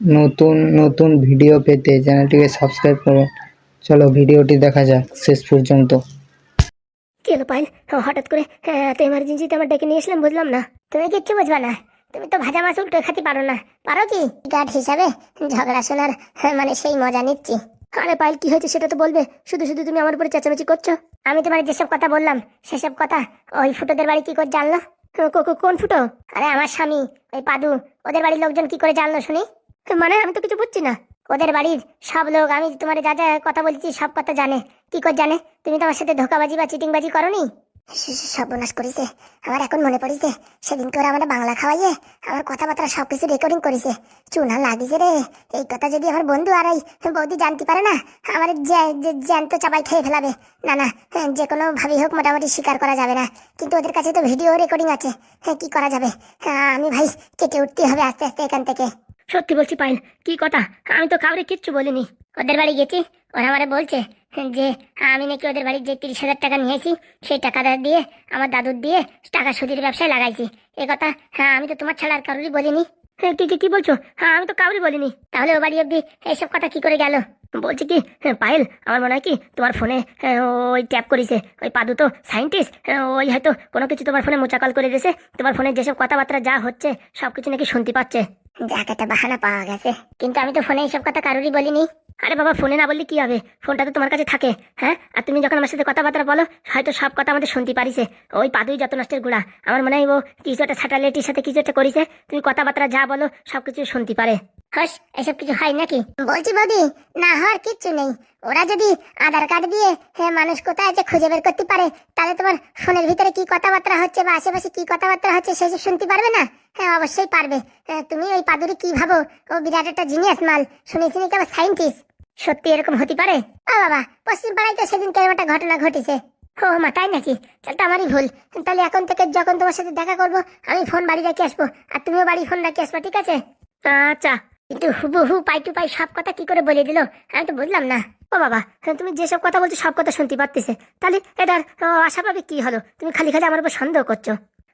নতুন নতুন ভিডিও পেতে চ্যানেলটিকে সাবস্ক্রাইব করুন। চলো ভিডিওটি দেখা যাক শেষ পর্যন্ত। কি হলো পায়েল, হঠাৎ করে এত এমার্জেন্সিতে আমার ডেকে নিয়ে এসলাম, বুঝলাম না। তুমি কিচ্ছু বুঝবা না, তুমি তো ভাজা মাছ উল্টো খাতে পারো না। পারো কি গার্ড হিসাবে ঝগড়া শোনার মানে সেই মজা নিচ্ছি। আরে পায়েল, কি হয়েছে সেটা তো বলবে, শুধু শুধু তুমি আমার উপরে চেঁচামেচি করছো। আমি তোমার যেসব কথা বললাম সেসব কথা ওই ফুটোদের বাড়ি কি করে জানলো? কোন ফুটো? আরে আমার স্বামী, ওই পাদু, ওদের বাড়ির লোকজন কি করে জানলো শুনি? মানে আমি তো কিছু বুঝছি না। ওদের বাড়ির সব লোক আমি তোমার যা যা কথা বলছি সব কথা জানে। কি করে জানে? তুমি তো আমার সাথে ধোকাবাজি বা চিটিংবাজি করনি। সর্বনাশ করেছে আমার, এখন মনে পড়েছে সেদিন করে আমার বাংলা খাওয়াইয়ে আমার কথাবার্তা সবকিছু রেকর্ডিং করেছে। চুনা লাগিছে রে। এই কথা যদি আমার বন্ধু আর এই বৌদি জানতে পারে না, আমার জ্যান্ত চাবাই খেয়ে ফেলাবে। না না, যে কোনো ভাবেই হোক মোটামুটি স্বীকার করা যাবে না, কিন্তু ওদের কাছে তো ভিডিও রেকর্ডিং আছে। কি করা যাবে? আমি ভাই কেটে উঠতে হবে আস্তে আস্তে এখান থেকে। সত্যি বলছি পায়েল, কি কথা? আমি তো কাউরে কিচ্ছু বলিনি। ওদের বাড়ি গেছি, ওরা আমারে বলছে যে আমি নাকি ওদের বাড়ির যে 30,000 টাকা নিয়েছি সেই টাকাটা দিয়ে আমার দাদুর দিয়ে টাকা সুদির ব্যবসায় লাগাইছি। এ কথা আমি তো তোমার ছাড়া আর কারোরই বলিনি। কি বলছো? আমি তো কাউরই বলিনি। তাহলে ও বাড়ি অব্দি এইসব কথা কি করে গেল? বলছি কি পায়েল, আমার মনে হয় কি তোমার ফোনে ওই ট্যাপ করেছে ওই পাদু, তো সায়েন্টিস্ট। ওই হয়তো কোনো কিছু তোমার ফোনে মোচাকল করে দিয়েছে। তোমার ফোনে যেসব কথাবার্তা যা হচ্ছে সবকিছু নাকি শুনতে পাচ্ছে। যাক, একটা বাহানা পাওয়া গেছে, কিন্তু আমি তো ফোনে এইসব কথা কারোরই বলিনি। আরে বাবা, ফোনে না বললে কি হবে? ফোনটা তো তোমার কাছে থাকে। হ্যাঁ, আর তুমি যখন আমার সাথে কথাবার্তা বলো হয়তো সব কথা আমাদের শুনতে পারিছে। ওই পাদুই যত নষ্টের গুড়া। আমার মনে হয় ও কিছু একটা স্যাটেলাইটের সাথে কিছু একটা করেছে, তুমি কথাবার্তা যা বলো সবকিছু শুনতে পারে। হাস, এসব কিছু হয় নাকি? বলছি বৌদি, না হওয়ার কিচ্ছু নেই। ওরা যদি আধার কার্ড দিয়ে মানুষ কোথায় আছে খুঁজে বের করতে পারে, তাহলে তোমার ফোনের ভিতরে কি কথাবার্তা হচ্ছে বা আশেপাশে কি কথাবার্তা হচ্ছে সেসব শুনতে পারবে না? হ্যাঁ, অবশ্যই পারবে। তুমি ওই পাদুরি কি ভাবো ও বিরাট একটা জিনিয়াস মাল, শুনেছি নাকি আবার সায়েন্টিস্ট। সত্যি এরকম হতে পারে? ও বাবা, পশ্চিম পাড়ায় তো সেদিন কেমন একটা ঘটনা ঘটেছে। ও মা, তাই নাকি? তাহলে তো আমারই ভুল। তাহলে এখন থেকে যখন তোমার সাথে দেখা করবো আমি ফোন বাড়ি রেখে আসবো, আর তুমিও বাড়ি ফোন রেখে আসবো, ঠিক আছে? আচ্ছা। কিন্তু হুবহু পাই টু পাই সব কথা কি করে বলে দিল, আমি তো বুঝলাম না। ও বাবা, তুমি যেসব কথা বলছো সব কথা শুনতে পারতেছে, তাহলে এটার আশাভাবে কি হলো? তুমি খালি খালি আমার উপর সন্দেহ করছো।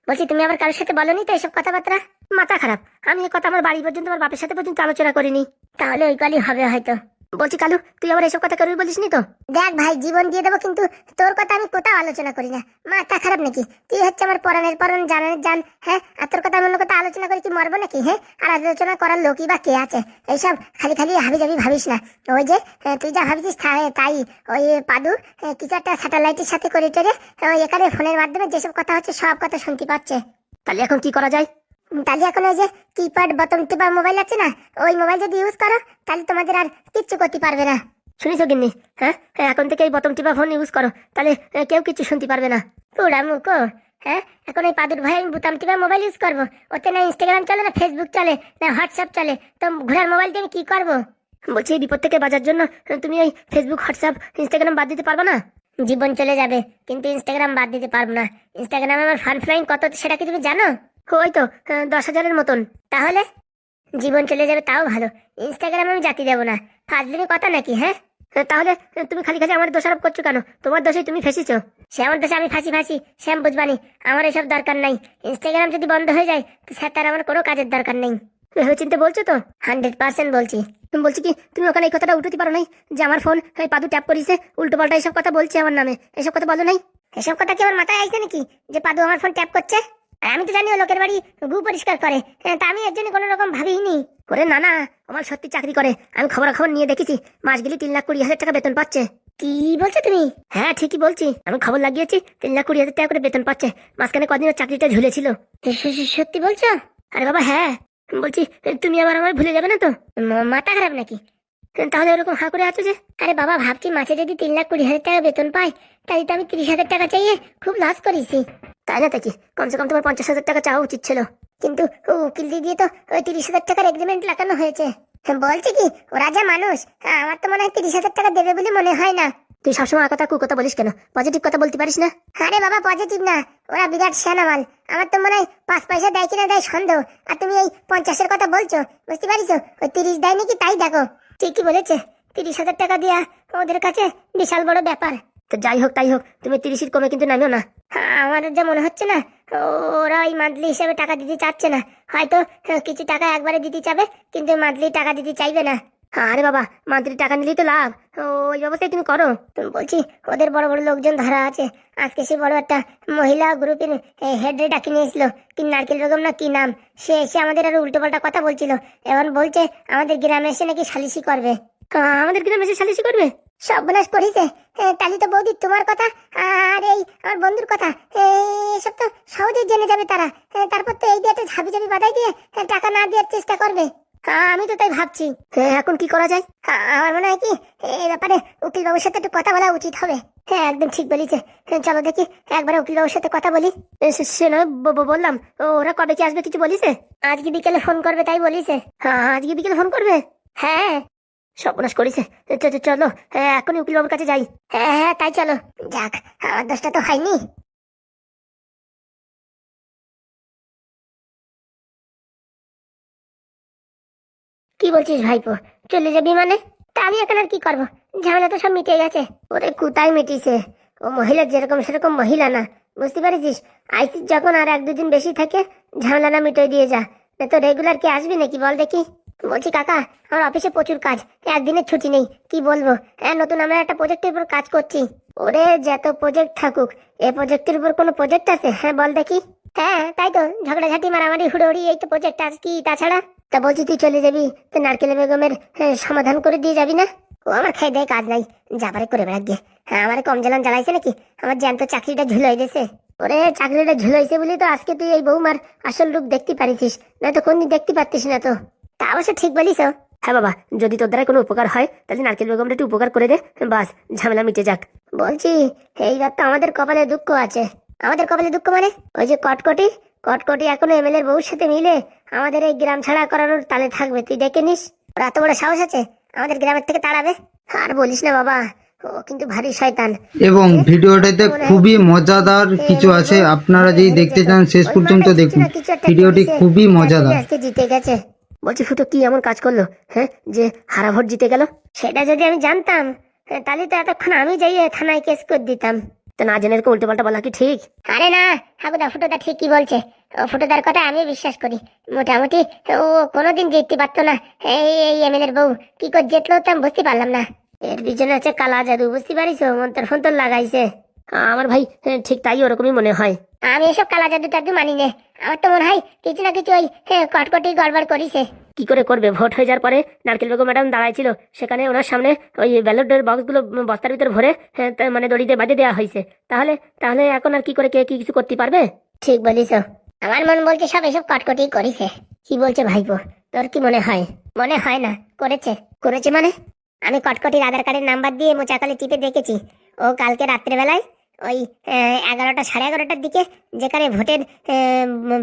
বলছি, তুমি আবার কারোর সাথে বলনি তো এসব কথাবার্তা? মাথা খারাপ, আমি এই কথা আমার বাড়ি পর্যন্ত আমার বাপের সাথে পর্যন্ত আলোচনা করিনি। তাহলে ওই কালই হবে হয়তো। বলছি কালু, তুই আবার এসব কথা কারোর বলিসনি তো? দেখ ভাই, জীবন দিয়ে দেবো, কিন্তু তোর কথা আমি কোথাও আলোচনা করি না। মাথা খারাপ নাকি? তুই হচ্ছে আমার পরাণের পরাণ, জানের জান। হ্যাঁ, আর তোর কথা অন্য কথা আলোচনা করে কি মরবো নাকি? হ্যাঁ, আর আলোচনা করার লোকই বা কে আছে? এইসব খালি খালি হাবি যাবি ভাবিস না। ওই যে তুই যা ভাবিস তাই। ওই পাদু কিছু একটা স্যাটেলাইটের সাথে করে টেরে ওই এখানে ফোনের মাধ্যমে যেসব কথা হচ্ছে সব কথা শুনতে পাচ্ছে। তাহলে এখন কি করা যায়? তাহলে এখন ওই যে কিপ্যাড বোতাম টিপা মোবাইল আছে না, ওই মোবাইল যদি ইউজ করো তাহলে তোমাদের আর কিচ্ছু করতে পারবে না। শুনেছো গিন্নি? হ্যাঁ, এখন থেকে এই বোতাম টিপা ফোন ইউজ করো, তাহলে কেউ কিছু শুনতে পারবে না। পুরা মুখো। হ্যাঁ, এখন এই পাদুর ভাই আমি বোতাম টিপা মোবাইল ইউজ করবো? ওতে না ইনস্টাগ্রাম চলে, না ফেসবুক চলে, না হোয়াটসঅ্যাপ চলে, তো ঘোড়ার মোবাইল দিয়ে আমি কি করবো? বলছি, এই বিপদ থেকে বাঁচার জন্য তুমি ওই ফেসবুক, হোয়াটসঅ্যাপ, ইনস্টাগ্রাম বাদ দিতে পারবে না? জীবন চলে যাবে, কিন্তু ইনস্টাগ্রাম বাদ দিতে পারবো না। ইনস্টাগ্রামে আমার ফান ফ্লাইং কত সেটা কি তুমি জানো? ওই তো 10,000-এর মতন। তাহলে জীবন চলে যাবে তাও ভালো, ইনস্টাগ্রামে আমি জাতি দেবো না। ফাজলিমি কথা নাকি? হ্যাঁ, তাহলে তুমি খালি খালি আমার দোষারোপ করছো কেন? তোমার দোষেই তুমি ফেসেছো। সে আমার দোষে আমি ফাঁসি সে আমি বুঝবানি। আমার এসব দরকার নাই। ইনস্টাগ্রাম যদি বন্ধ হয়ে যায় সে তার আমার কোনো কাজের দরকার নেই। ভেবে চিন্তে বলছো তো? 100% বলছি। তুমি বলছি কি তুমি ওখানে এই কথাটা উঠাতে পারো নাই যে আমার ফোন ওই পাদু ট্যাপ করিছে, উল্টো পাল্টা এসব কথা বলছে আমার নামে? এসব কথা বলো নাই? এসব কথা কি আমার মাথায় আসছে নাকি যে পাদু আমার ফোন ট্যাপ করছে? আর আমি তো জানি ও লোকের বাড়ি গু পরিষ্কার করে, তা আমি এর জন্য কোনো রকম ভাবিনি। করে না না, আমার সত্যি চাকরি করে, আমি খবর নিয়ে দেখেছি, মাস গেলে 3,20,000 টাকা বেতন পাচ্ছে। কি বলছো তুমি? হ্যাঁ, ঠিকই বলছি, আমি খবর লাগিয়েছি, 3,20,000 টাকা করে বেতন পাচ্ছে। মাঝখানে কদিনের চাকরিটা ঝুলেছিল। সত্যি বলছো? আরে বাবা হ্যাঁ। বলছি, তুমি আবার আমার ভুলে যাবে না তো? মাথা খারাপ নাকি? তাহলে ওরকম হাঁ করে আছো যে? আরে বাবা, ভাবছি মাসে যদি 3,20,000 টাকা বেতন পাই, তাই তো আমি 30,000 টাকা চাইয়ে খুব লস করেছি। তাই না? কি কমসে কম তোমার 50,000 টাকা চাওয়া উচিত ছিল। কিন্তু উকিল দিয়ে তো ওই 30,000 টাকার এগ্রিমেন্ট লাগানো হয়েছে। বলছি কি, ওরা যা মানুষ, আমার তো মনে হয় 30,000 টাকা দেবে বলে মনে হয় না। তুই সবসময় কথা কথা বলিস কেন? পজিটিভ কথা বলতে পারিস না? আরে বাবা, পজিটিভ না, ওরা বিরাট সেনা মাল। আমার তো মনে হয় 5 পয়সা দেয় কিনা দেয় সন্দেহ। আর তুমি এই 50-এর কথা বলছো, বুঝতে পারিস? ওই 30 দেয় নাকি তাই দেখো। ঠিকই বলেছে, 30,000 টাকা দিয়া ওদের কাছে বিশাল বড় ব্যাপার। তো যাই হোক তাই হোক, তুমি 30 কমে কিন্তু নামিও না। আমাদের যা মনে হচ্ছে না, ওরা ওই মান্থলি হিসাবে টাকা দিতে চাচ্ছে না। হয়তো কিছু টাকা একবারে দিতে চাবে, কিন্তু মান্থলি টাকা দিতে চাইবে না। আরে বাবা, মান্থলি টাকা নিলেই তো লাভ, ওই ব্যবস্থায় তুমি করো। তুমি বলছি ওদের বড় বড় লোকজন ধরা আছে। আজকে সে বড় একটা মহিলা গ্রুপের হেড ডাকি নিয়েছিল, কি নারকেল বেগম না কি নাম, সে এসে আমাদের আরো উল্টো পাল্টা কথা বলছিল। এখন বলছে আমাদের গ্রামে এসে নাকি সালিশি করবে। আমাদের গ্রামে এসে সালিশি করবে? সর্বনাশ করেছে। তাহলে তো বৌদি তোমার কথা আর এই আমার বন্ধুর কথা এসব তো সহজেই জেনে যাবে তারা। তারপর তো এই দিয়ে একটা ঝাবি ঝাবি বাধাই দিয়ে টাকা না দেওয়ার চেষ্টা করবে। আমি তো তাই ভাবছি, এখন কি করা যায়? আমার মনে হয় কি এই ব্যাপারে উকিল বাবুর সাথে একটু কথা বলা উচিত হবে। হ্যাঁ, একদম ঠিক বলিছে। চলো দেখি একবার উকিল বাবুর সাথে কথা বলি। সে নয় বললাম, ওরা কবে কি আসবে কিছু বলিছে? আজকে বিকেলে ফোন করবে তাই বলিছে। আজকে বিকেলে ফোন করবে? হ্যাঁ। সর্বনাশ করেছে। চলো এখনই উকিল বাবুর কাছে যাই। হ্যাঁ তাই চলো। যাক, আমার দোষটা তো হয়নি। কি বলছিস ভাইপো, চলে যাবি মানে? তা আমি এখন আর কি করবো, ঝামেলা তো সব মিটে গেছে। ওরে কোথায় মিটিছে, ও মহিলা যেরকম সেরকম মহিলা না, বুঝতে পারছিস? আইসিস যখন আর 1-2 দিন বেশি থাকে, ঝামেলা না মিটিয়ে দিয়ে যা, না তো রেগুলার কি আসবি নাকি বল দেখি। বলছি কাকা, আমার অফিসে প্রচুর কাজ, একদিনের ছুটি নেই। কি বলবো, নতুন আমরা একটা প্রজেক্টের উপর কাজ করছি। ওরে যত প্রজেক্ট থাকুক, এ প্রজেক্টের উপর কোনো প্রজেক্ট আছে? হ্যাঁ বল দেখি। হ্যাঁ তাই তো, ঝগড়াঝাটি মারামারি হুড়োহুড়ি এই তো প্রজেক্ট আছে, কি তাছাড়া? তা বলছি তুই চলে যাবি তো নারকেল বেগমের সমাধান করে দিয়ে যাবি না? ও আমার খেয়ে দেয় কাজ নাই, যাবারে করে বেড়া গিয়ে। হ্যাঁ, আমার কম জ্বালান জ্বালাইছে নাকি? আমার জ্যান্ত চাকরিটা ঝুলাই দিয়েছে। ওরে চাকরিটা ঝুলাইছে বলি তো আজকে তুই এই বৌমার আসল রূপ দেখতে পারিস, না তো কোনদিন দেখতে পারতিস না তো। তা অবশ্য ঠিক বলিস। হ্যাঁ বাবা, যদি তোর দ্বারা কোনো উপকার হয় তাহলে নারকেল বেগমটা একটু উপকার করে দে, বাস ঝামেলা মিটে যাক। বলছি এইবার তো আমাদের কপালে দুঃখ আছে। আমাদের কপালে দুঃখ মানে? ওই যে কটকটি কটকটি এখনো এমএলএ এর বউর সাথে মিলে আমাদের এই গ্রাম ছাড়া করানোর তালে থাকবে, তুই দেখে নিস। ওর এত বড় সাহস আছে আমাদের গ্রামের থেকে তাড়াবে? আর বলিস না বাবা, ও কিন্তু ভারী শয়তান। এবং ভিডিওটাতে খুবই মজাদার কিছু আছে, আপনারা যদি দেখতে চান শেষ পর্যন্ত দেখুন, ভিডিওটি খুবই মজাদার। আজকে জিতে গেছে। বলছি ফুটো কি এমন কাজ করলো হ্যাঁ যে হারা ভোট জিতে গেল? সেটা যদি আমি জানতাম তাহলে তো এতক্ষণ আমি যাই থানায় কেস করে দিতাম। তো না জেনে এরকম উল্টো পাল্টা বলা কি ঠিক? আরে না হাগুদা, ফুটোদা ঠিক কি বলছে। ও ফুটোদার কথা আমি বিশ্বাস করি। মোটামুটি ও কোনোদিন জিততে পারতো না। এই এমএলএর বউ কি করে জিতলো তা আমি বুঝতে পারলাম না। এর পিছনে হচ্ছে কালা জাদু, বুঝতে পারিস? মন্তর ফন্তর লাগাইছে। আমার ভাই ঠিক তাই, ওরকমই মনে হয়। আমি এসব কালা জাদু টাদু মানি না। আমার তো মনে হয় কিছু না কিছু ওই কটকটি গড়বড় করিছে। কি করে করবে? ভোট হয়ে যাওয়ার পরে নারকেল বেগম ম্যাডাম দাঁড়াইছিল, সেখানে ওনার সামনে ওই ব্যালটের বক্সগুলো বস্তার ভিতর ভরে মানে দড়িতে বাঁধে দেওয়া হয়েছে। তাহলে তাহলে এখন আর কি করে কে কি কিছু করতে পারবে? ঠিক বলিস। আমার মন বলছে সব এসব কটকটি করিছে। কি বলছে ভাইপো, তোর কি মনে হয়? মনে হয় না করেছে। করেছে মানে? আমি কটকটির আধার কার্ডের নাম্বার দিয়ে মোচাকালে টিপে দেখেছি। ও কালকে রাত্রেবেলায় ওই 11টা 11:30টার দিকে যেখানে ভোটের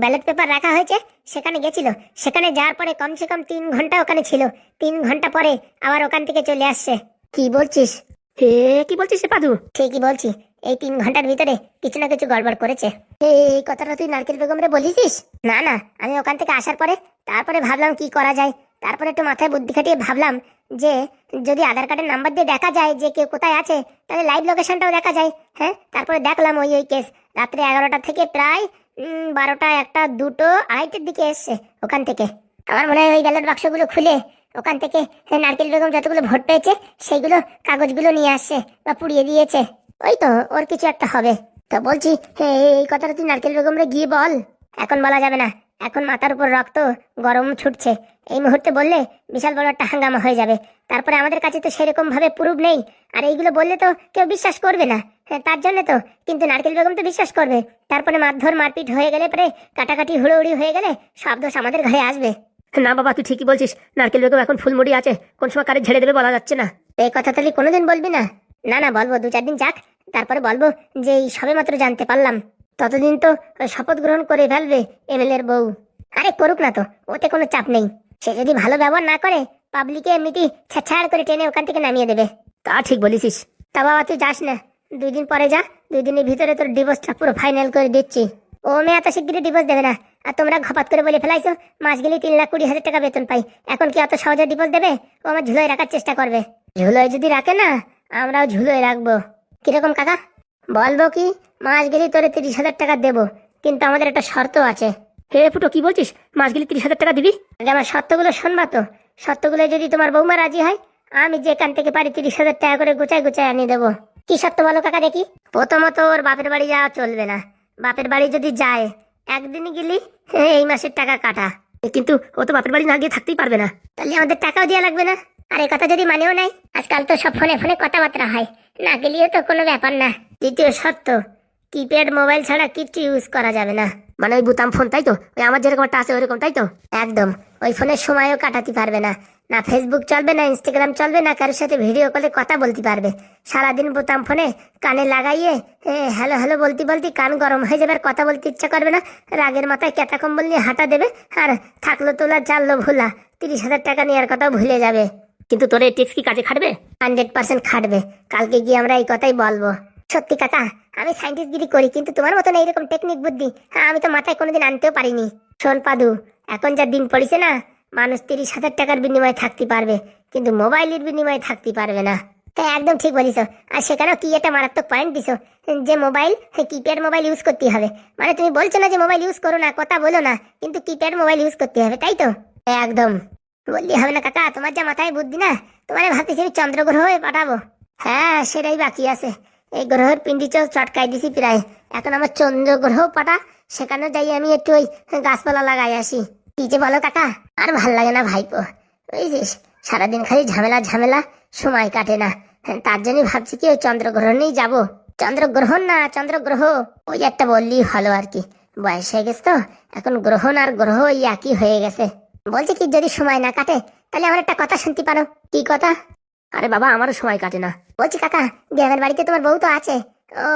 ব্যালট পেপার রাখা হয়েছে সেখানে গেছিল। সেখানে যাওয়ার পরে কমসে কম 3 ঘন্টা ওখানে ছিল। 3 ঘন্টা পরে আবার ওখান থেকে চলে আসছে। কি বলছিস? কি বলছিস পাদু? ঠিকই বলছি, এই 3 ঘন্টার ভিতরে কিছু না কিছু গড়বড় করেছে। এই কথাটা তুই নারকেল বেগমরে বলিস? না না, আমি ওখান থেকে আসার পরে তারপরে ভাবলাম কি করা যায়। তারপরে একটু মাথায় বুদ্ধি খাটিয়ে ভাবলাম যে যদি আধার কার্ডের নাম্বার দিয়ে দেখা যায় যে কেউ কোথায় আছে, তাহলে লাইভ লোকেশনটাও দেখা যায়। হ্যাঁ, তারপরে দেখলাম ওই কেস রাত্রে 11টা থেকে প্রায় 12টা 1টা 2টো 2:30টার দিকে এসছে ওখান থেকে। আমার মনে হয় ওই ব্যালট বাক্সগুলো খুলে ওখান থেকে নারকেল বেগম যতগুলো ভোট পেয়েছে সেইগুলো কাগজগুলো নিয়ে আসছে বা পুড়িয়ে দিয়েছে। ওই তো ওর কিছু একটা হবে। তো বলছি এই কথাটা তুই নারকেল বেগমরে গিয়ে বল। এখন বলা যাবে না, এখন মাথার উপর রক্ত গরম ছুটছে। এই মুহূর্তে বললে বিশাল বড় একটা হাঙ্গামা হয়ে যাবে। তারপরে আমাদের কাছে তো সেরকম ভাবে প্রুফ নেই, আর এইগুলো বললে তো কেউ বিশ্বাস করবে না। তার জন্য তো, কিন্তু নারকেল বেগম তো বিশ্বাস করবে। তারপরে মারধর মারপিট হয়ে গেলে, পরে কাটাকাটি হুড়োহুড়ি হয়ে গেলে সব দোষ আমাদের ঘরে আসবে। না বাবা, তুই ঠিকই বলছিস, নারকেল বেগম এখন ফুলমুড়ি আছে, কোন সময় কারে ঝেড়ে দেবে বলা যাচ্ছে না। এই কথা তাহলে কোনোদিন বলবি না? না না, বলবো, 2-4 দিন যাক, তারপরে বলবো যে এই সবে মাত্র জানতে পারলাম। ততদিন তো শপথ গ্রহণ করে ফেলবে এমএলএর বউ। আরে করুক না তো, ওতে কোনো চাপ নেই। সে যদি ভালো ব্যবহার না করে পাবলিকে এমনিতেই ছাড় করে টেনে ওখান থেকে নামিয়ে দেবে। তা ঠিক বলিস। তা বাবা তুই যাস না, 2 দিন পরে যা। 2 দিনের ভিতরে তোর ডিভোর্সটা পুরো ফাইনাল করে দিচ্ছি। ও মেয়ে এত শিগগিরই ডিভোর্স দেবে না। আর তোমরা ঘপাত করে বলে ফেলাইছো মাস গেলে 3,20,000 টাকা বেতন পাই। এখন কি এত সহজে ডিভোর্স দেবে? ও আমার ঝুলোয় রাখার চেষ্টা করবে। ঝুলোয় যদি রাখে না, আমরাও ঝুলোয় রাখবো। কিরকম কাকা? বলবো কি, মাস গেলে তোরে 30,000 টাকা দেবো, কিন্তু আমাদের একটা শর্ত আছে। হে ফুটো, কি বলছিস? মাস গেলে 30,000 টাকা দিবি? আগে আমার শর্তগুলো শোনবা তো। শর্তগুলো যদি তোমার বৌমা রাজি হয়, আমি যেখান থেকে পারি 30,000 টাকা করে গুছাই গুছাই আনিয়ে দেবো। কি শর্ত বলো কাকা দেখি? প্রথমত ওর বাপের বাড়ি যাওয়া চলবে না। বাপের বাড়ি যদি যায়, একদিনই গেলি এই মাসের টাকা কাটা। কিন্তু ও তো বাপের বাড়ি না গিয়ে থাকতেই পারবে না। তাহলে আমাদের টাকাও দেওয়া লাগবে না। আর এই কথা যদি মানেও নাই, আজকাল তো সব ফোনে ফোনে কথাবার্তা হয়, না গেলেও তো কোনো ব্যাপার না। দ্বিতীয় শর্ত, কিপ্যাড মোবাইল ছাড়া কিচ্ছু ইউজ করা যাবে না। মানে ওই বুতাম ফোন, তাই তো? ওই আমার যেরকম একটা আছে ওইরকম, তাই তো? একদম। ওই ফোনের সময়ও কাটাতে পারবে না, না ফেসবুক চলবে, না ইনস্টাগ্রাম চলবে, না কারোর সাথে ভিডিও কলে কথা বলতে পারবে। সারাদিন বোতাম ফোনে কানে লাগাইয়ে হ্যালো হ্যালো বলতে বলতে কান গরম হয়ে যাবে, আর কথা বলতে ইচ্ছা করবে না। রাগের মাথায় ক্যাটা কম্বল নিয়ে হাঁটা দেবে, আর থাকলো তোলা চাললো ভোলা, 30,000 টাকা নেওয়ার কথাও ভুলে যাবে। কিন্তু তোর এই টিপস কি কাজে খাটবে? 100% খাটবে। কালকে গিয়ে আমরা এই কথাই বলবো। সত্যি কাকা, আমি সায়েন্টিস্টগিরি করি, কিন্তু তোমার মতন এইরকম টেকনিক বুদ্ধি আমি তো মাথায় কোনোদিন আনতেও পারিনি। শোন পাদু, এখন যা দিন পড়েছে না, মানুষ 30,000 টাকার বিনিময়ে থাকতে পারবে, কিন্তু মোবাইলের বিনিময়ে থাকতে পারবে না। তাই একদম ঠিক বলিস। আর সেখানেও কি একটা মারাত্মক পয়েন্ট দিছো, যে মোবাইল কিপ্যাড মোবাইল ইউজ করতে হবে। মানে তুমি বলছো না যে মোবাইল ইউজ করো না, কথা বলো না, কিন্তু কিপ্যাড মোবাইল ইউজ করতে হবে, তাই তো? একদম বললি হবে না কাকা, তোমার যা মাথায় বুদ্ধি না, তোমার ভাবতেছি আমি চন্দ্রগ্রহে পাঠাবো। হ্যাঁ, সেটাই বাকি আছে। এই গ্রহের পিন্ডি চটকাই দিছি প্রায়। এখন আমার চন্দ্র গ্রহ পাঠা, সেখানে যাই আমি একটু ওই গাছপালা লাগাই আসি। কি যে বলো কাকা, আর ভাল লাগে না ভাইপো, বুঝছিস? সারাদিন খালি ঝামেলা ঝামেলা, সময় কাটে না। তার জন্যই ভাবছি কি ওই চন্দ্রগ্রহণেই যাবো। চন্দ্রগ্রহণ না, চন্দ্রগ্রহ ওই একটা বললেই ভালো আর কি। বয়স হয়ে গেছে তো, এখন গ্রহণ আর গ্রহ ওই একই হয়ে গেছে। বলছি কি, যদি সময় না কাটে তাহলে আমার একটা কথা শুনতে পারো। কি কথা? আরে বাবা, আমারও সময় কাটে না। বলছি কাকা, গ্রামের বাড়িতে তোমার বউ তো আছে,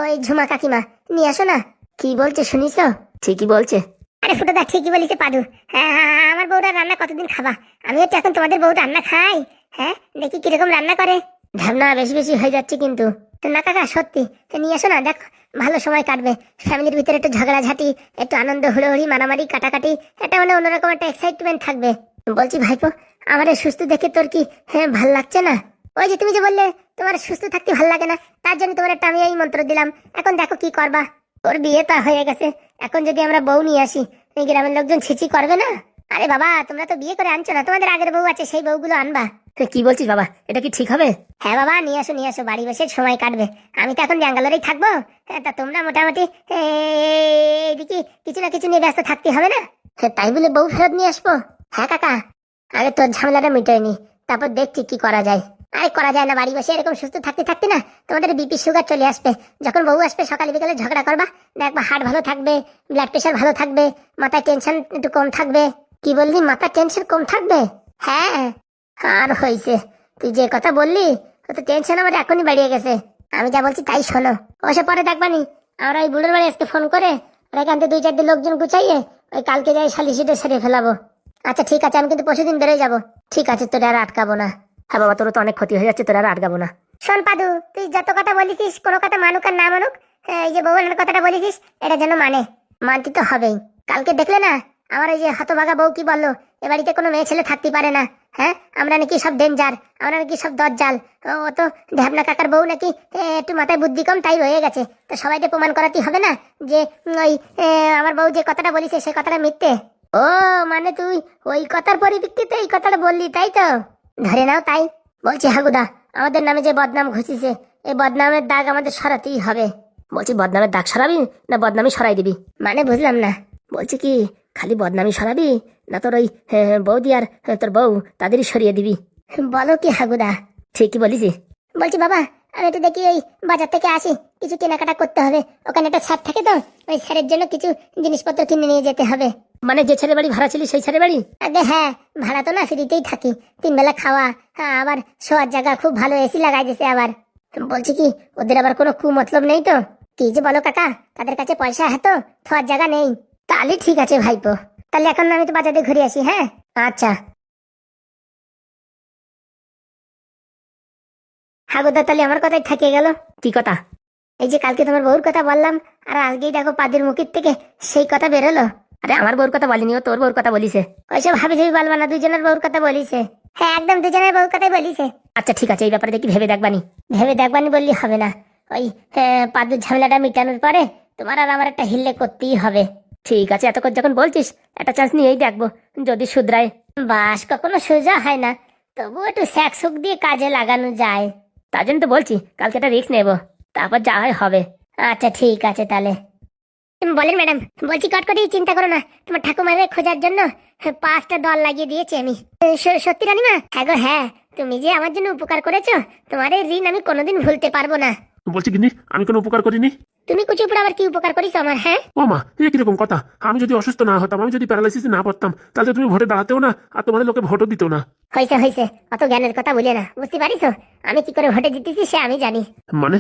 ওই ঝুমা কাকিমা, নিয়ে আসো না। কি বলছে শুনিস? ঠিকই বলছে। আরে ফুটোদা ঠিকই বলিছে পাদু। হ্যাঁ, আমার বউটা রান্না কতদিন খাবা? আমিও তো এখন তোমাদের বউ রান্না খাই। হ্যাঁ, দেখি কিরকম রান্না করে। ঢাবনা বেশি বেশি হয়ে যাচ্ছে কিন্তু। না কাকা, সত্যি নিয়ে আসো না, দেখ ভালো সময় কাটবে। ফ্যামিলির ভিতরে একটু ঝগড়াঝাটি, একটু আনন্দ, হুড়োহুড়ি, মারামারি, কাটাকাটি, এটা মানে অন্যরকম একটা এক্সাইটমেন্ট থাকবে। বলছি ভাইপো, আমার সুস্থ দেখে তোর কি ভাল লাগছে না? ওই যে তুমি যে বললে তোমার সুস্থ থাকতে ভাল লাগে না, তার জন্য তোমার একটা আমি এই মন্ত্র দিলাম। এখন দেখো কি করবা। ওর বিয়ে তা হয়ে গেছে, এখন যদি আমরা বউ নিয়ে আসি, এই গ্রামের লোকজন ছিচি করবে না? আরে বাবা, তোমরা তো বিয়ে করে আনছো না, তোমাদের আগের বউ আছে, সেই বউগুলো আনবা। কি বলছিস বাবা, এটা কি ঠিক হবে? হ্যাঁ বাবা, নিয়ে আসো নিয়ে আসো, বাড়ি বসে সময় কাটবে। আমি তো এখন ব্যাঙ্গালোরেই থাকবো। তা তোমরা মোটামুটি এইদিকে কিছু না কিছু নিয়ে ব্যস্ত থাকতে হবে না? তাই বলে বউ ফেরত নিয়ে আসবো? হ্যাঁ কাকা, আগে তোর ঝামেলাটা মিটাইনি, তারপর দেখছি কি করা যায়। আরে করা যায় না, বাড়ি বসে এরকম সুস্থ থাকতে থাকতে না তোমাদের বিপি সুগার চলে আসবে। যখন বউ আসবে সকালে বিকালে ঝগড়া করবা, দেখবা হার্ট ভালো থাকবে, ব্লাড প্রেশার ভালো থাকবে, মাথায় টেনশন একটু কম থাকবে। কি বললি, মাথার টেনশন কম থাকবে? হ্যাঁ, আর হয়েছে, তুই যে কথা বললি ও তো টেনশন আমার এখনই বাড়িয়ে গেছে। আমি যা বলছি তাই শোনো, ওসব পরে দেখবানি। আমরা ওই বুড়োর বাড়ি আজকে ফোন করে ওর এখান থেকে 2-4 লোকজন গুছাইয়ে ওই কালকে যাই সালিশিটা সেরে ফেলাবো। আচ্ছা ঠিক আছে, আমি কিন্তু পরশুদিন বেরোয় যাবো। ঠিক আছে, তোর আর আটকাবো না। হ্যাঁ বাবা, তোর তো অনেক ক্ষতি হয়ে যাচ্ছে, তোর আর আটকাবো না। শোন পাদু, তুই যত কথা বলেছিস, কোনো কথা মানুক আর না মানুক, এই যে বউয়ের কথাটা বলেছিস, এটা যেন মানতে তো হবেই। কালকে দেখলে না আমার ওই যে হতভাগা বউ কি বললো, এ বাড়িতে কোনো মেয়ে ছেলে থাকতে পারে না। হ্যাঁ, আমরা নাকি সব ডেঞ্জার, আমরা নাকি সব দজ্জাল। ও তো ঢ্যাবনা কাকার বউ নাকি একটু মাথায় বুদ্ধি কম, তাই রয়ে গেছে। তো সবাইকে প্রমাণ করাতে হবে না যে ওই আমার বউ যে কথাটা বলিছে সে কথাটা মিথ্যে। ও মানে তুই ওই কথার পরিপ্রেক্ষিতে এই কথাটা বললি, তাই তো? ধরে নাও তাই। বলছি হাগুদা, আমাদের নামে যে বদনাম ঘুষিছে, এই বদনামের দাগ আমাদের সরাতেই হবে। বলছি বদনামের দাগ সরাবি না বদনামি সরাই দিবি? মানে বুঝলাম না। বলছি কি, খালি বদনামি সরাবি না তোর ওই বৌদি আর তোর বউ তাদেরই সরিয়ে দিবি? বলো কি হাগুদা? ঠিকই বলিস। বলছি বাবা, আমি একটু দেখি ওই বাজার থেকে আসি, কিছু কেনাকাটা করতে হবে। ওখানে একটা স্যার থাকে তো, ওই স্যারের জন্য কিছু জিনিসপত্র কিনে নিয়ে যেতে হবে। মানে যে ছেলে বাড়ি ভাড়া ছিলি সেই ছেলে বাড়ি? আগে হ্যাঁ, ভাড়া তো না, ফ্রিতেই থাকি, 3 বেলা খাওয়া, আবার শোয়ার জায়গা খুব ভালো, এসি লাগাই দিছে আবার। বলছি কি, ওদের আবার কোনো কুমতলব নেই তো? কি যে বলো কাকা, তাদের কাছে পয়সা তো শোয়ার জায়গা নেই। তাহলে ঠিক আছে ভাইপো, তাহলে এখন আমি তো বাজারে ঘুরে আসি। হ্যাঁ আচ্ছা। হাগুদা, তাহলে আমার কথাই থেকে গেল। কি কথা? এই যে কালকে তোমার বউর কথা বললাম, আর আজকেই দেখো পাদির মুখের থেকে সেই কথা বেরোলো। আরে আমার বউর কথা বলিনি, ও তোর বউর কথা বলিছে। ওইসব হাবি যাবি বলবা না, দুজনের বউর কথা বলিছে। হ্যাঁ একদম দুজনের বউর কথাই বলিছে। আচ্ছা ঠিক আছে, এই ব্যাপারে দেখি ভেবে দেখবানি। ভেবে দেখবানি বললি হবে না, ওই পাদুর ঝামেলাটা মিটানোর পরে তোমার আর আমার একটা হিল্লে করতেই হবে। ঠিক আছে, এত করে যখন বলছিস একটা চান্স নিয়েই দেখবো, যদি শুধরায়। বাস কখনো সোজা হয় না, তবু একটু স্যাক সুক দিয়ে কাজে লাগানো যায়। তার জন্য তো বলছি কালকে একটা রিস্ক নেবো, তারপর যা হয় হবে। আচ্ছা ঠিক আছে তাহলে। বলেন ম্যাডাম। বলছি কটকটি চিন্তা করো না, তোমার ঠাকুমাকে খোঁজার জন্য 5টা দল লাগিয়ে দিয়েছি আমি। সত্যি রানিমা? হ্যাঁ গো হ্যাঁ, তুমি যে আমার জন্য উপকার করেছো, তোমার এই ঋণ আমি কোনোদিন ভুলতে পারবো না। বলছি গিন্নি, আমি কোনো উপকার করিনি। তুমি কুচুপুর আবার কি উপকার করিস আমার? হ্যাঁ ও মা, এ কিরকম কথা? আমি যদি অসুস্থ না হতাম, আমি যদি প্যারালাইসিসে না পড়তাম, তাহলে তুমি ভোটে দাঁড়াতেও না, আর তোমার লোকে ভোটও দিত না। হয়েছে হয়েছে, অত জ্ঞানের কথা বলে না। বুঝতে পারিস আমি কি করে ভোটে জিতেছি সে আমি জানি। মানে?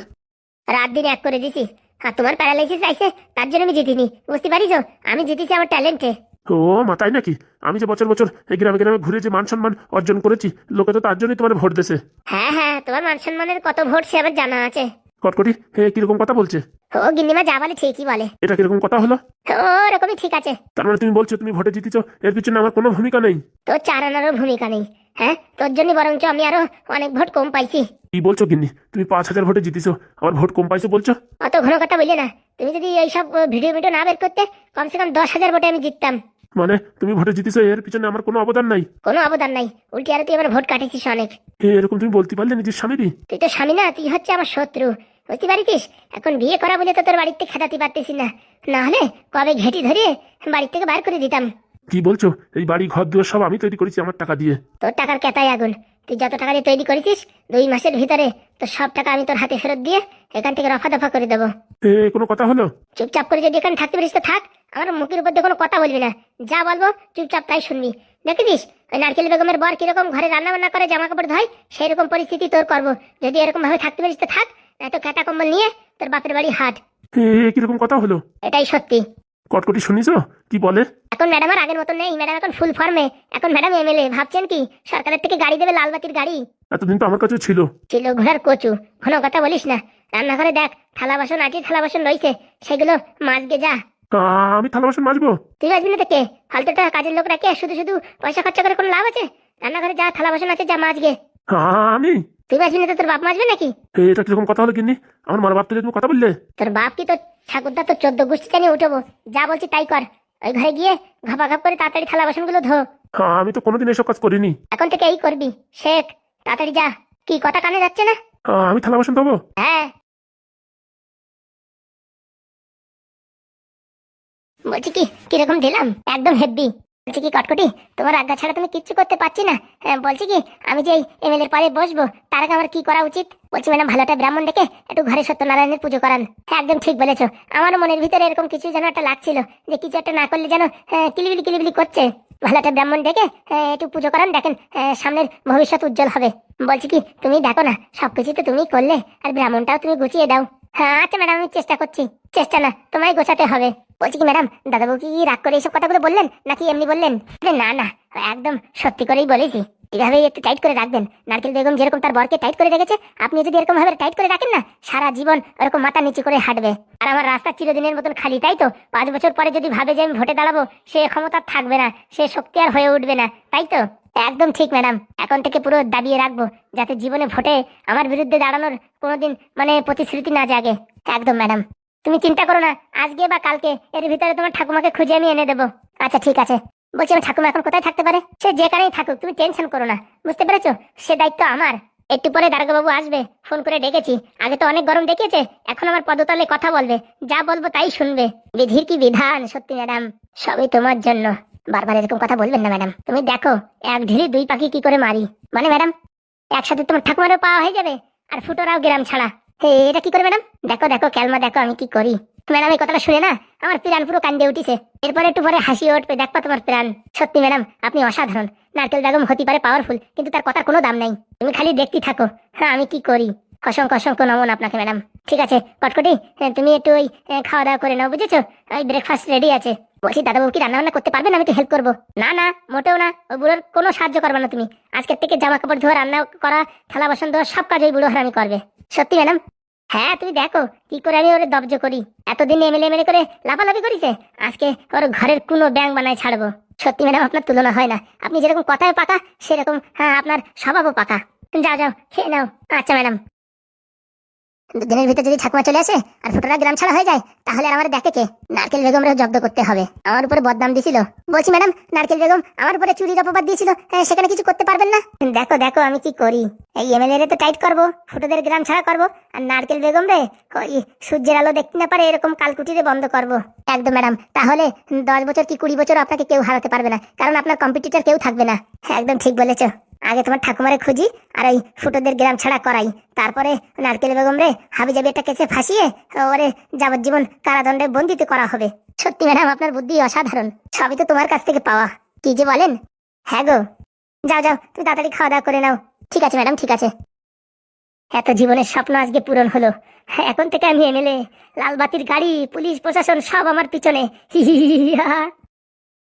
রাত দিন এক করে দিছি, আর তোমার প্যারালাইসিস আইছে তার জন্য আমি জিতিনি। বুঝতে পারিস আমি জিতেছি আমার ট্যালেন্টে। ও মা, তাই নাকি? আমি যে বছর বছর এই গ্রামে গ্রামে ঘুরে যে মান সম্মান অর্জন করেছি, লোকে তো তার জন্যই তোমার ভোট দেছে। হ্যাঁ হ্যাঁ, তোমার মান সম্মানের কত ভোট সে আবার জানা আছে। কটকটি কিরকম কথা বলছে? ও গিন্নিমা যা বলে ঠিকই বলে। এটা কিরকম কথা হলো? ও রকমই ঠিক আছে। তার মানে তুমি বলছো তুমি ভোটে জিতেছো, এর পিছনে আমার কোনো ভূমিকা নেই? তোর চারানারও ভূমিকা নেই। হ্যাঁ, তোর জন্য বরঞ্চ আমি আরো অনেক ভোট কম পাইছি। কি বলছো গিন্নি? তুমি 5,000 ভোটে জিতেছো, আমার ভোট কম পাইছো বলছো? অত ঘন কথা বললে না। তুমি যদি এইসব ভিডিও না বের করতে, কমসে কম 10,000 ভোটে আমি জিততাম। মানে তুমি ভোটে জিতেছো, এর পিছনে আমার কোনো অবদান নাই? কোনো অবদান নাই, উল্টি আরো তুই আমার ভোট কাটিছিস অনেক। এরকম তুমি বলতে পারলে নিজের স্বামীরই? তুই তো স্বামী না, তুই হচ্ছে আমার শত্রু। বুঝতে পারিস? এখন বিয়ে করা বলে তো তোর বাড়িতে খেদাতে পারতেছি না, না হলে কবে ঘেটি ধরে বাড়ি থেকে বার করে দিতাম। কি বলছো? এই বাড়ি ঘর দুয়ার সব আমি তৈরি করেছি আমার টাকা দিয়ে। তোর টাকার কেতায় আগুন। তুই যত টাকা দিয়ে তৈরি করেছিস 2 মাসের ভিতরে তোর সব টাকা আমি তোর হাতে ফেরত দিয়ে এখান থেকে রফা দফা করে দেবো। কোনো কথা হলো? চুপচাপ করে যদি এখানে থাকতে পারিস তো থাক, আমার মুখের উপর দিয়ে কোনো কথা বলবি না। যা বলবো চুপচাপ তাই শুনবি। দেখেছিস ওই নারকেল বেগমের বর কিরকম ঘরে রান্না বান্না করে জামা কাপড় ধয়, সেই রকম পরিস্থিতি তোর করবো। যদি এরকম ভাবে থাকতে পারিস তো থাক, নয়তো কাটা কম্বল নিয়ে তোর বাপের বাড়ি হাট। কিরকম কথা হলো? এটাই সত্যি। কটকটি শুনিছো কি বলে? এখন ম্যাডাম আর আগের মতো নেই, ম্যাডাম এখন ফুল ফর্মে। এখন ম্যাডাম এমএলএ। ভাবছেন কি সরকারের থেকে গাড়ি দেবে, লালবাতির গাড়ি। এতদিন তো আমার কাছে ছিল। ছিল ঘোড়ার কচু। ঘন কথা বলিস না। রান্নাঘরে দেখ থালা বাসন আছে, থালা বাসন রয়েছে, সেগুলো মাজগে যা। আমি থালা বাসন মাজবো? তুই আসবি না থেকে ফালতুটা কাজের লোক রাখে শুধু শুধু পয়সা খরচা করে কোনো লাভ আছে? রান্নাঘরে যা থালা বাসন আছে যা মাজগে। আমি? তুই আসবি না তো তোর বাপ মাজবে নাকি? এটা কিরকম কথা হলো গিন্নি? আমার মার বাপ থেকে তুমি কথা বললে? তোর বাপ কি তোর ঠাকুরদা তোর 14 গোষ্ঠী জানিয়ে উঠবো? যা বলছি তাই কর। ওই ঘরে গিয়ে ঘাপা ঘাপ করে তাড়াতাড়ি থালা বাসনগুলো ধো। আমি তো কোনোদিন এসব কাজ করিনি। এখন থেকে এই করবি, শেখ। তাড়াতাড়ি যা। কি কথা কানে যাচ্ছে না? আমি থালা বাসন ধোবো? হ্যাঁ। বলছি কি কিরকম দিলাম? একদম হেব্বি। বলছি কি কটকটি, তোমার আজ্ঞা ছাড়া তুমি কিচ্ছু করতে পারছি না। বলছি কি আমি যে এমএলএর পরে বসবো তার আগে আমার কি করা উচিত? বলছি ম্যাডাম ভালোটা ব্রাহ্মণ ডেকে একটু ঘরে সত্যনারায়ণের পুজো করান। হ্যাঁ একদম ঠিক বলেছো। আমারও মনের ভিতরে এরকম কিছু যেন একটা লাগছিল, যে কিছু একটা না করলে যেন কিলিবিলি কিলিবিলি করছে। ভালোটা ব্রাহ্মণ ডেকে একটু পুজো করান, দেখেন সামনের ভবিষ্যৎ উজ্জ্বল হবে। বলছি কি তুমি দেখো না, সবকিছু তো তুমি করলে, আর ব্রাহ্মণটাও তুমি গুছিয়ে দাও। হ্যাঁ আচ্ছা ম্যাডাম, আমি চেষ্টা করছি। চেষ্টা না, তোমায় গোছাতে হবে। বলছি কি ম্যাডাম, দাদাবাবু কি রাগ করে এইসব কথাগুলো বললেন নাকি এমনি বললেন? না না, একদম সত্যি করেই বলেছি। এভাবেই একটু টাইট করে রাখবেন। নারকেল বেগম যেরকম তার বরকে টাইট করে রেখেছে, আপনি যদি এরকম ভাবে টাইট করে রাখেন না, সারা জীবন ওরকম মাথা নিচু করে হাঁটবে। আর আমার রাস্তা চিরদিনের মতন খালি, তাই তো? 5 বছর পরে যদি ভাবে যে আমি ভোটে দাঁড়াবো, সে ক্ষমতা থাকবে না, সে শক্তি আর হয়ে উঠবে না, তাই তো? একদম ঠিক ম্যাডাম। এখন থেকে পুরো দাবিয়ে রাখবো, যাতে জীবনে ভোটে আমার বিরুদ্ধে দাঁড়ানোর কোনোদিন প্রতিশ্রুতি না জাগে। একদম ম্যাডাম, তুমি চিন্তা করো না, আজকে বা কালকে এর ভিতরে তোমার ঠাকুমাকে খুঁজে আমি এনে দেবো। আচ্ছা ঠিক আছে। বলছি আমার ঠাকুমা এখন কোথায় থাকতে পারে? সে যেখানেই থাকুক, তুমি টেনশন করো না। বুঝতে পেরেছো? সে দায়িত্ব আমার। একটু পরে দারোগাবাবু আসবে, ফোন করে ডেকেছি। আগে তো অনেক গরম দেখিয়েছে, এখন আমার পদতলে কথা বলবে, যা বলবো তাই শুনবে। বিধির কি বিধান! সত্যি ম্যাডাম, সবই তোমার জন্য। বারবার এরকম কথা বলবেন না ম্যাডাম। তুমি দেখো এক ঢিলে 2 পাখি কি করে মারি। মানে ম্যাডাম, একসাথে তোমার ঠাকুমারও পাওয়া হয়ে যাবে, আর ফুটোরাও গ্রাম ছাড়া। এটা কি করে ম্যাডাম? দেখো দেখো ক্যালমা, দেখো আমি কি করি। ম্যাডাম এই কথাটা শুনে না আমার প্রাণ পুরো কান্দে উঠিছে। এরপরে একটু পরে হাসি উঠবে, দেখবা তোমার প্রাণ। সত্যি ম্যাডাম আপনি অসাধারণ। নারকেল বেগম হতে পারে পাওয়ারফুল, কিন্তু তার কথার কোনো দাম নাই। তুমি খালি দেখতে থাকো। হ্যাঁ আমি কি করি। অসংখ্য অসংখ্য নমন আপনাকে ম্যাডাম। ঠিক আছে কটকটি, তুমি একটু ওই খাওয়া দাওয়া করে নাও, বুঝেছো? ওই ব্রেকফাস্ট রেডি আছে। বলছি দাদাবাবু কি রান্না বান্না করতে পারবেন? আমি একটু হেল্প করবো। না না, মোটেও না। ওই বুড়োর কোনো সাহায্য করবে না তুমি। আজকের থেকে জামা কাপড় ধোয়া, রান্না করা, থালা বাসন ধোয়া, সব কাজ ওই বুড়ো হারামি করবে। সত্যি ম্যাডাম? হ্যাঁ তুমি দেখো কি করে আমি ওরে দবজ করি। এতদিন এমএলএ এমএলএ করে লাফালাফি করেছে, আজকে ওর ঘরের কোনো ব্যাং বানায় ছাড়বো। সত্যি ম্যাডাম আপনার তুলনা হয় না। আপনি যেরকম কথায় পাকা, সেরকম হ্যাঁ আপনার স্বভাবও পাকা। যাও যাও খেয়ে নাও। আচ্ছা ম্যাডাম। দুদিনের ভিতরে যদি ঠাকুমা চলে আসে আর ফুটোরা গ্রাম ছাড়া হয়ে যায় তাহলে আর আমার দেখে কে? নারকেল বেগমরেও জব্দ করতে হবে। আমার উপরে বদনাম দিছিল। বলছি ম্যাডাম, নারকেল বেগম আমার উপরে চুরির অপবাদ দিয়েছিল, সেখানে কিছু করতে পারবেন না? দেখো দেখো আমি কি করি। এই এমএলএ রে তো টাইট করবো, ফুটোদের গ্রাম ছাড়া করবো, আর নারকেল বেগম রে ওই সূর্যের আলো দেখতে না পারে এরকম কালকুটিরে বন্ধ করবো। একদম ম্যাডাম, তাহলে 10 বছর কি 20 বছর আপনাকে কেউ হারাতে পারবে না, কারণ আপনার কম্পিটিটর কেউ থাকবে না। একদম ঠিক বলেছো। আগে তোমার ঠাকুমারে খুঁজি আর ওই ফুটোদের গ্রাম ছাড়া করাই, তারপরে নারকেল বেগম রে হাবিজাবি একটা কেসে ফাঁসিয়ে ওরে যাবজ্জীবন কারাদণ্ডে বন্দিত করা হবে। সত্যি ম্যাডাম, আপনার বুদ্ধি অসাধারণ। সবই তো তোমার কাছ থেকে পাওয়া। কি যে বলেন। হ্যাঁ গো, যাও যাও, তুমি তাড়াতাড়ি খাওয়া দাওয়া করে নাও। ঠিক আছে ম্যাডাম, ঠিক আছে। এত জীবনের স্বপ্ন আজকে পূরণ হলো। এখন থেকে আমি এমএলএ, লালবাতির গাড়ি, পুলিশ প্রশাসন সব আমার পিছনে। হি হি হি হি হা।